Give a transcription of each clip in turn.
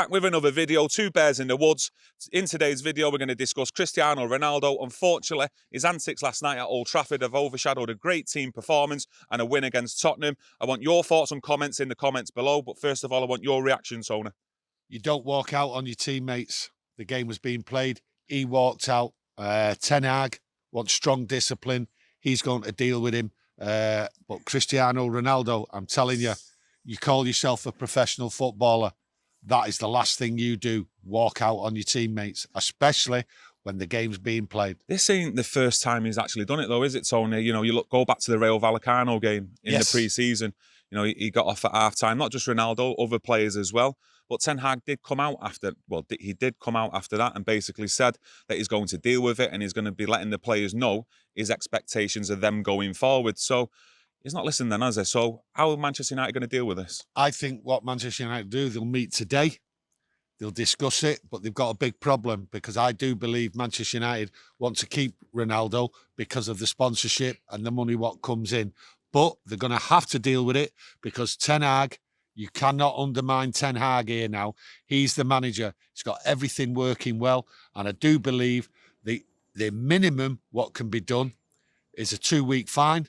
back with another video, Two Bears in the Woods. In today's video, we're going to discuss Cristiano Ronaldo. Unfortunately, his antics last night at Old Trafford have overshadowed a great team performance and a win against Tottenham. I want your thoughts and comments in the comments below, but first of all, I want your reaction, Tony. You don't walk out on your teammates. The game was being played. He walked out. Ten Hag wants strong discipline. He's going to deal with him. But Cristiano Ronaldo, I'm telling you, you call yourself a professional footballer. That is the last thing you do, walk out on your teammates, especially when the game's being played. This ain't the first time he's actually done it, though, is it, Tony? You know, go back to the Rayo Vallecano game in the pre-season. You know, he got off at half-time, not just Ronaldo, other players as well. But Ten Hag did come out after, he did come out after that and basically said that he's going to deal with it and he's going to be letting the players know his expectations of them going forward. So he's not listening then, has he? So how are Manchester United going to deal with this? I think what Manchester United do, they'll meet today. They'll discuss it, but they've got a big problem because I do believe Manchester United want to keep Ronaldo because of the sponsorship and the money what comes in. But they're going to have to deal with it because Ten Hag, you cannot undermine Ten Hag here now. He's the manager. He's got everything working well. And I do believe the minimum what can be done is a 2-week fine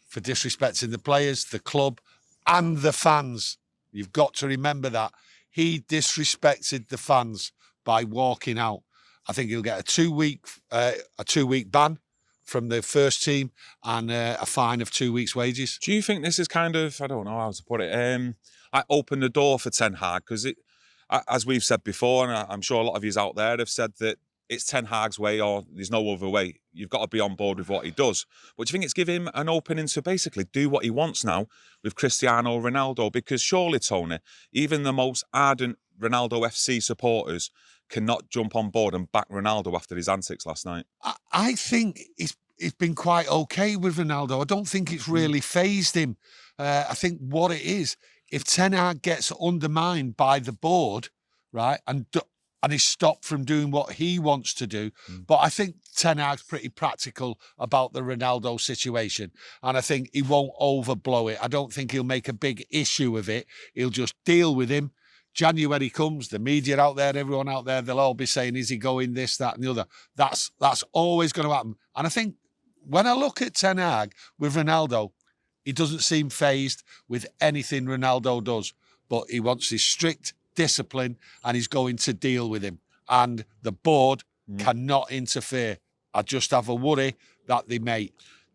for disrespecting the players, the club, and the fans. You've got to remember that. He disrespected the fans by walking out. I think he'll get a 2-week ban from the first team and a fine of 2 weeks' wages. Do you think this is kind of, I don't know how to put it, I opened the door for Ten Hag because as we've said before, and I'm sure a lot of yous out there have said that it's Ten Hag's way or there's no other way. You've got to be on board with what he does. But do you think it's give him an opening to basically do what he wants now with Cristiano Ronaldo? Because surely, Tony, even the most ardent Ronaldo FC supporters cannot jump on board and back Ronaldo after his antics last night. I think it's been quite okay with Ronaldo. I don't think it's really fazed him. I think what it is, if Ten Hag gets undermined by the board, right, and is stopped from doing what he wants to do. But I think Ten Hag's pretty practical about the Ronaldo situation. And I think he won't overblow it. I don't think he'll make a big issue of it. He'll just deal with him. January comes, the media out there, everyone out there, they'll all be saying, is he going this, that, and the other? That's always going to happen. And I think when I look at Ten Hag with Ronaldo, he doesn't seem fazed with anything Ronaldo does. But he wants his strict discipline and he's going to deal with him. And the board cannot interfere. I just have a worry that they may.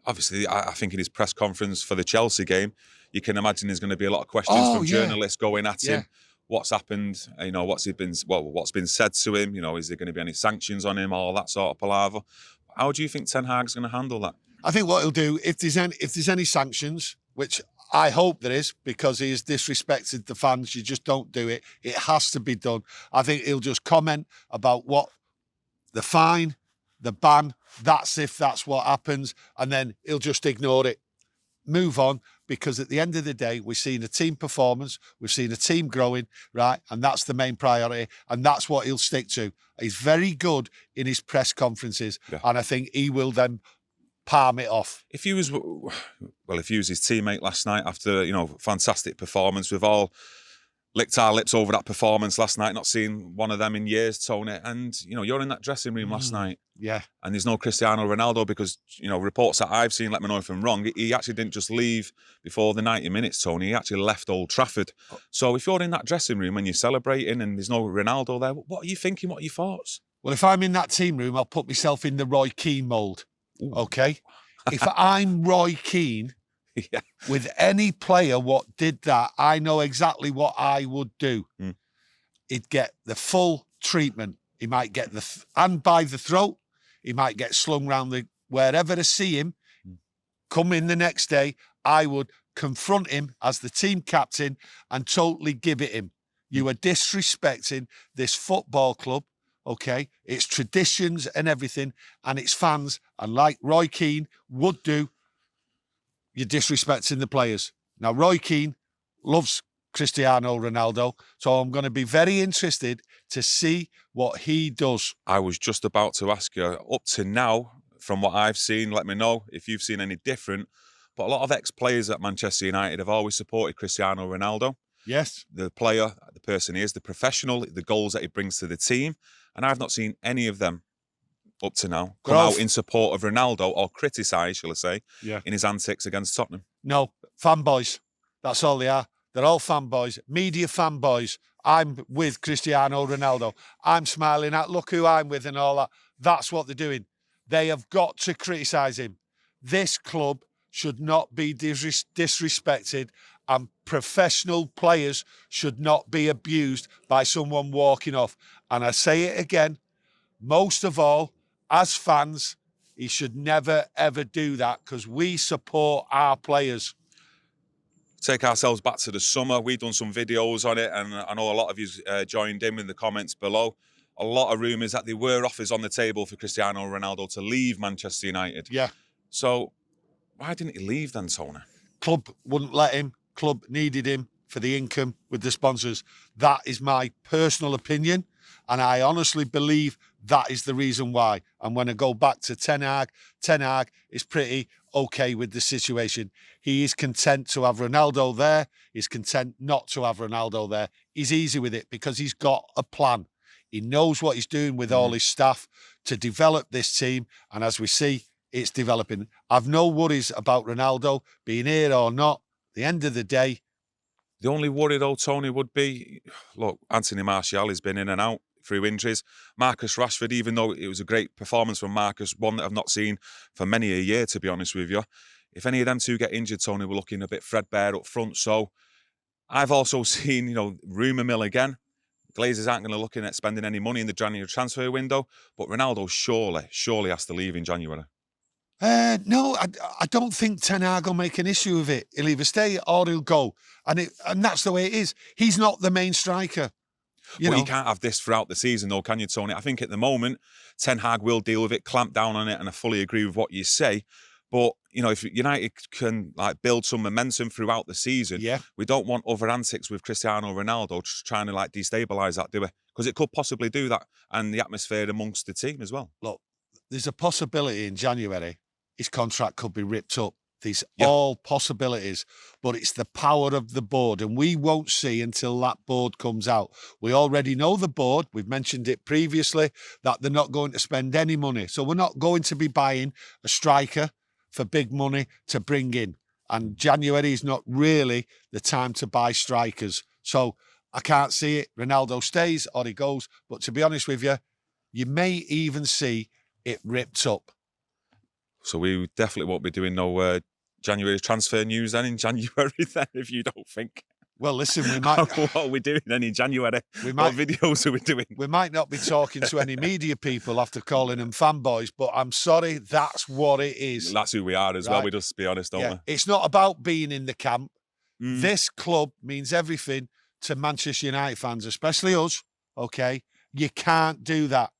Obviously, I think in his press conference for the Chelsea game, you can imagine there's going to be a lot of questions from journalists going at him. What's happened? You know, what's been said to him? You know, is there going to be any sanctions on him? All that sort of palaver. How do you think Ten Hag's going to handle that? I think what he'll do, if there's any sanctions, which I hope there is, because he has disrespected the fans, you just don't do it. It has to be done. I think he'll just comment about what the fine, the ban, that's if that's what happens, and then he'll just ignore it. Move on, because at the end of the day, we've seen a team performance, we've seen a team growing, right? And that's the main priority, and that's what he'll stick to. He's very good in his press conferences, and I think he will then palm it off. If he was his teammate last night after, you know, fantastic performance, we've all licked our lips over that performance last night, not seeing one of them in years, Tony. And, you know, you're in that dressing room last night. Yeah. And there's no Cristiano Ronaldo because, you know, reports that I've seen, let me know if I'm wrong, he actually didn't just leave before the 90 minutes, Tony. He actually left Old Trafford. So if you're in that dressing room and you're celebrating and there's no Ronaldo there, what are you thinking? What are your thoughts? Well, if I'm in that team room, I'll put myself in the Roy Keane mould. Okay? If I'm Roy Keane, with any player what did that, I know exactly what I would do. He'd get the full treatment. He might get the hand by the throat. He might get slung round wherever I see him. Come in the next day, I would confront him as the team captain and totally give it him. You are disrespecting this football club. Okay, it's traditions and everything, and it's fans. And like Roy Keane would do, you're disrespecting the players. Now, Roy Keane loves Cristiano Ronaldo, so I'm going to be very interested to see what he does. I was just about to ask you, up to now, from what I've seen, let me know if you've seen any different, but a lot of ex-players at Manchester United have always supported Cristiano Ronaldo. Yes. the player, the person he is, the professional, the goals that he brings to the team. And I've not seen any of them up to now come out in support of Ronaldo or criticise, shall I say, in his antics against Tottenham. No, fanboys. That's all they are. They're all fanboys, media fanboys. I'm with Cristiano Ronaldo. I'm smiling at, look who I'm with and all that. That's what they're doing. They have got to criticise him. This club should not be disrespected, and professional players should not be abused by someone walking off. And I say it again, most of all, as fans, he should never, ever do that, because we support our players. Take ourselves back to the summer. We've done some videos on it, and I know a lot of you joined in the comments below. A lot of rumours that there were offers on the table for Cristiano Ronaldo to leave Manchester United. Yeah. So why didn't he leave then, Tony? Club wouldn't let him. Club needed him for the income with the sponsors. That is my personal opinion, and I honestly believe that is the reason why. And when I go back to Ten Hag is pretty okay with the situation. He is content to have Ronaldo there. He's content not to have Ronaldo there. He's easy with it because he's got a plan. He knows what he's doing with all his staff to develop this team. And as we see, it's developing. I've no worries about Ronaldo being here or not. At the end of the day. The only worry, though, Tony, would be, look, Anthony Martial has been in and out through injuries. Marcus Rashford, even though it was a great performance from Marcus, one that I've not seen for many a year, to be honest with you. If any of them two get injured, Tony, we're looking a bit threadbare up front. So I've also seen, rumour mill again. Glazers aren't going to looking at spending any money in the January transfer window, but Ronaldo surely has to leave in January. No, I don't think Ten Hag will make an issue of it. He'll either stay or he'll go. And that's the way it is. He's not the main striker. You can't have this throughout the season, though, can you, Tony? I think at the moment, Ten Hag will deal with it, clamp down on it, and I fully agree with what you say. But, if United can build some momentum throughout the season, we don't want other antics with Cristiano Ronaldo trying to destabilise that, do we? Because it could possibly do that, and the atmosphere amongst the team as well. Look, there's a possibility in January his contract could be ripped up. These all possibilities, but it's the power of the board, and we won't see until that board comes out. We already know the board. We've mentioned it previously that they're not going to spend any money. So we're not going to be buying a striker for big money to bring in. And January is not really the time to buy strikers. So I can't see it. Ronaldo stays or he goes. But to be honest with you, you may even see it ripped up. So we definitely won't be doing no January transfer news then in January then, if you don't think. Well, listen, we might... What are we doing then in January? What videos are we doing? We might not be talking to any media people after calling them fanboys, but I'm sorry, that's what it is. That's who we are as well, we just be honest, don't we? It's not about being in the camp. This club means everything to Manchester United fans, especially us, okay? You can't do that.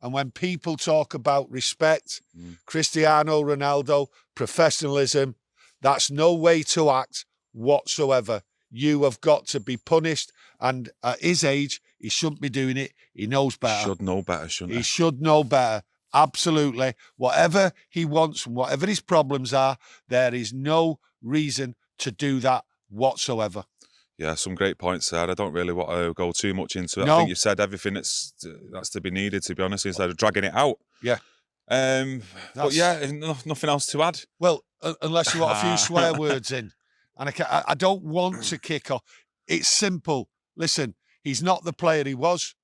And when people talk about respect, Cristiano Ronaldo, professionalism, that's no way to act whatsoever. You have got to be punished. And at his age, he shouldn't be doing it. He knows better. Should know better, shouldn't he? He should know better. Absolutely. Whatever he wants and whatever his problems are, there is no reason to do that whatsoever. Yeah, some great points there. I don't really want to go too much into it. No. I think you've said everything that's to be needed, to be honest, instead of dragging it out. Yeah. But yeah, nothing else to add. Well, unless you want a few swear words in. And I don't want to kick off. It's simple. Listen, he's not the player he was.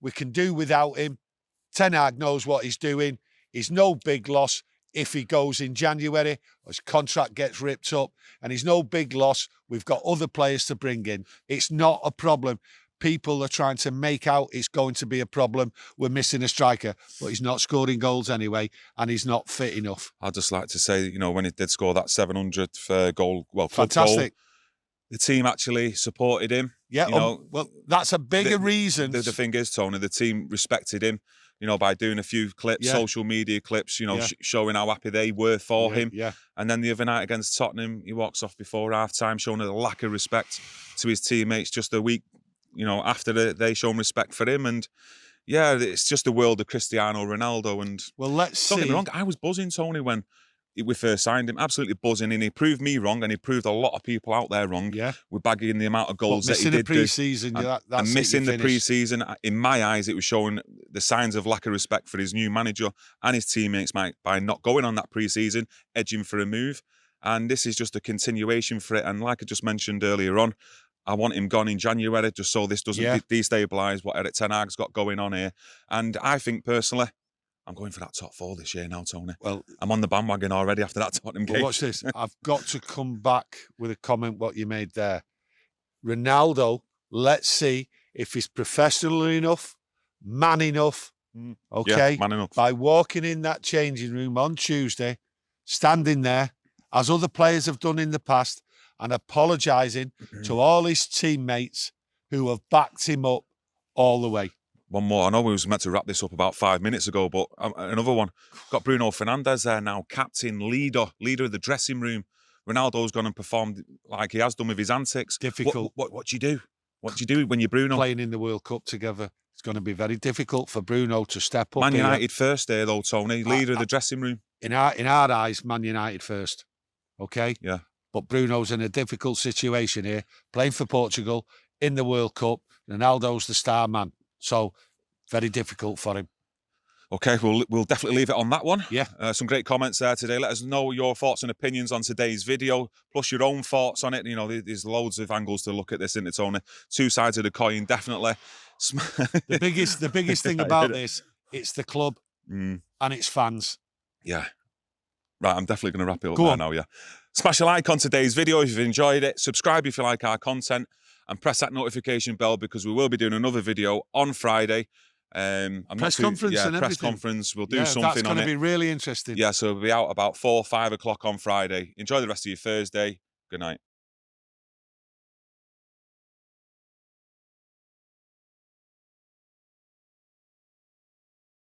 We can do without him. Ten Hag knows what he's doing. He's no big loss if he goes in January or his contract gets ripped up, and he's no big loss. We've got other players to bring in. It's not a problem. People are trying to make out it's going to be a problem. We're missing a striker, but he's not scoring goals anyway, and he's not fit enough. I'd just like to say, when he did score that 700th goal, fantastic. Goal, the team actually supported him. Yeah, well, that's a bigger reason. The thing is, Tony, the team respected him. By doing a few clips, social media clips, showing how happy they were for him. Yeah. And then the other night against Tottenham, he walks off before half-time, showing a lack of respect to his teammates just a week, after they shown respect for him. And, yeah, it's just the world of Cristiano Ronaldo. And well, let's see. Don't get me wrong, I was buzzing, Tony, when we first signed him, absolutely buzzing, and he proved me wrong, and he proved a lot of people out there wrong. Yeah. With bagging the amount of goals that he did pre-season, and missing the pre-season. In my eyes, it was showing the signs of lack of respect for his new manager and his teammates by not going on that pre-season, edging for a move. And this is just a continuation for it. And like I just mentioned earlier on, I want him gone in January just so this doesn't destabilise what Erik Ten Hag's got going on here. And I think personally, I'm going for that top 4 this year now, Tony. Well, I'm on the bandwagon already after that Tottenham game. Watch this. I've got to come back with a comment what you made there. Ronaldo, let's see if he's professional enough, man enough, okay? Yeah, man enough. By walking in that changing room on Tuesday, standing there, as other players have done in the past, and apologising to all his teammates who have backed him up all the way. One more. I know we was meant to wrap this up about 5 minutes ago, but another one. Got Bruno Fernandes there now, captain, leader of the dressing room. Ronaldo's gone and performed like he has done with his antics. Difficult. What do you do? What do you do when you're Bruno? Playing in the World Cup together, it's going to be very difficult for Bruno to step up. Man United first there, though, Tony. Leader of the dressing room. In our eyes, Man United first. Okay? Yeah. But Bruno's in a difficult situation here, playing for Portugal in the World Cup. Ronaldo's the star man. So, very difficult for him. Okay, we'll definitely leave it on that one. Yeah. Some great comments there today. Let us know your thoughts and opinions on today's video, plus your own thoughts on it. You know, there's loads of angles to look at this, isn't it, Tony? 2 sides of the coin, definitely. The biggest thing about this, it's the club and its fans. Yeah. Right, I'm definitely going to wrap it up there now, yeah. Smash a like on today's video if you've enjoyed it. Subscribe if you like our content. And press that notification bell because we will be doing another video on Friday. Press conference and press everything. Conference. We'll do something on it. That's going to be really interesting. Yeah, so we'll be out about 4 or 5 o'clock on Friday. Enjoy the rest of your Thursday. Good night.